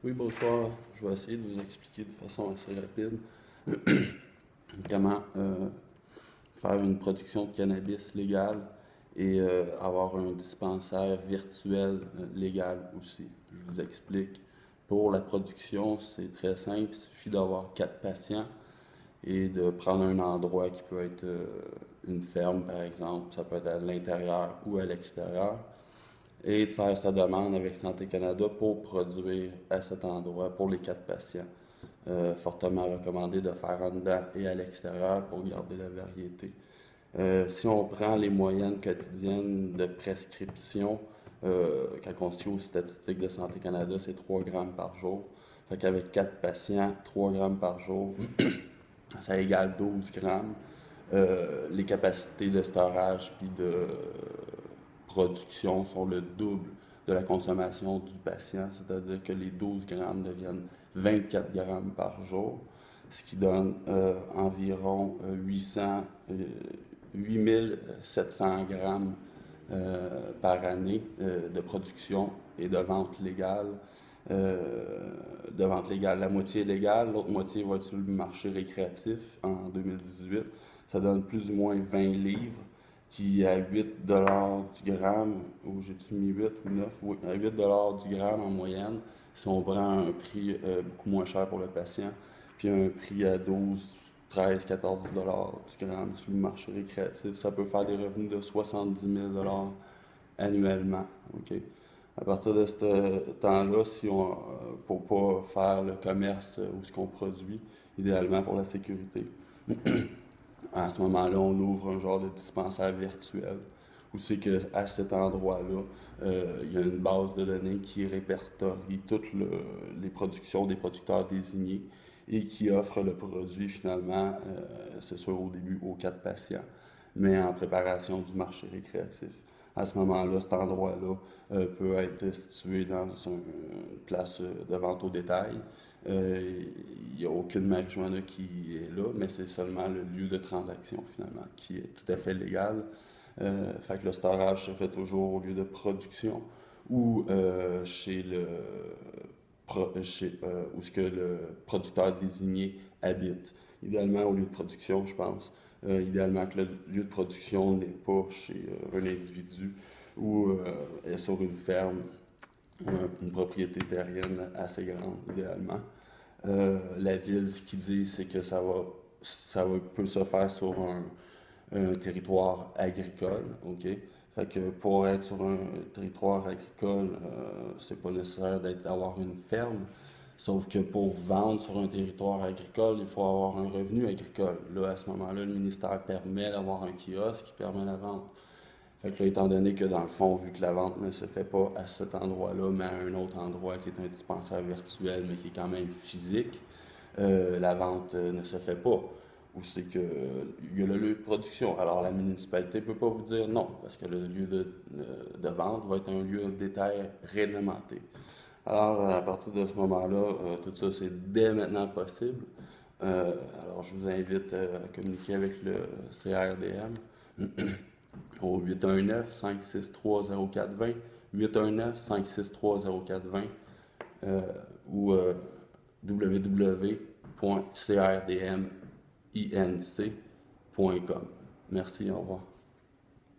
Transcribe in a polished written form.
Oui, bonsoir. Je vais essayer de vous expliquer de façon assez rapide comment faire une production de cannabis légale et avoir un dispensaire virtuel légal aussi. Je vous explique. Pour la production, c'est très simple. Il suffit d'avoir 4 patients et de prendre un endroit qui peut être une ferme, par exemple. Ça peut être à l'intérieur ou à l'extérieur et de faire sa demande avec Santé Canada pour produire à cet endroit pour les 4 patients. Fortement recommandé de faire en dedans et à l'extérieur pour garder la variété. Si on prend les moyennes quotidiennes de prescription, quand on se fie aux statistiques de Santé Canada, c'est 3 grammes par jour. Fait qu'avec 4 patients, 3 grammes par jour, ça égale 12 grammes. Les capacités de storage puis de production sont le double de la consommation du patient, c'est-à-dire que les 12 grammes deviennent 24 grammes par jour, ce qui donne environ 8700 grammes par année de production et de vente légale. La moitié est légale, l'autre moitié va être sur le marché récréatif en 2018. Ça donne plus ou moins 20 livres qui à 8 du gramme, ou j'ai-tu mis 8 ou 9? Oui, à 8 du gramme en moyenne, si on prend un prix beaucoup moins cher pour le patient, puis un prix à 12, 13, 14 du gramme sur le marché récréatif, ça peut faire des revenus de 70 000 annuellement. OK? À partir de ce temps-là, si on, pour pas faire le commerce ou ce qu'on produit, idéalement pour la sécurité, à ce moment-là, on ouvre un genre de dispensaire virtuel où c'est qu'à cet endroit-là, il y a une base de données qui répertorie toutes les productions des producteurs désignés et qui offre le produit finalement, c'est sûr au début, aux 4 patients, mais en préparation du marché récréatif. À ce moment-là, cet endroit-là peut être situé dans une place de vente au détail. Il n'y a aucune marijuana qui est là, mais c'est seulement le lieu de transaction finalement qui est tout à fait légal. Fait que le storage se fait toujours au lieu de production ou chez où ce que le producteur désigné habite. Idéalement au lieu de production, je pense. Idéalement que le lieu de production n'est pas chez un individu ou est sur une ferme ou une propriété terrienne assez grande, idéalement. La ville, ce qu'ils disent, c'est que peut se faire sur un territoire agricole, OK? Fait que pour être sur un territoire agricole, c'est pas nécessaire d'avoir une ferme. Sauf que pour vendre sur un territoire agricole, il faut avoir un revenu agricole. Là, à ce moment-là, le ministère permet d'avoir un kiosque qui permet la vente. Fait que là, étant donné que dans le fond, vu que la vente ne se fait pas à cet endroit-là, mais à un autre endroit qui est un dispensaire virtuel, mais qui est quand même physique, la vente ne se fait pas. Ou c'est que il y a le lieu de production. Alors la municipalité ne peut pas vous dire non, parce que le lieu de vente va être un lieu de détail réglementé. Alors à partir de ce moment-là, tout ça c'est dès maintenant possible. Alors je vous invite à communiquer avec le CRDM au 819-563-0420, 819-563-0420 ou www.crdminc.com. Merci, au revoir.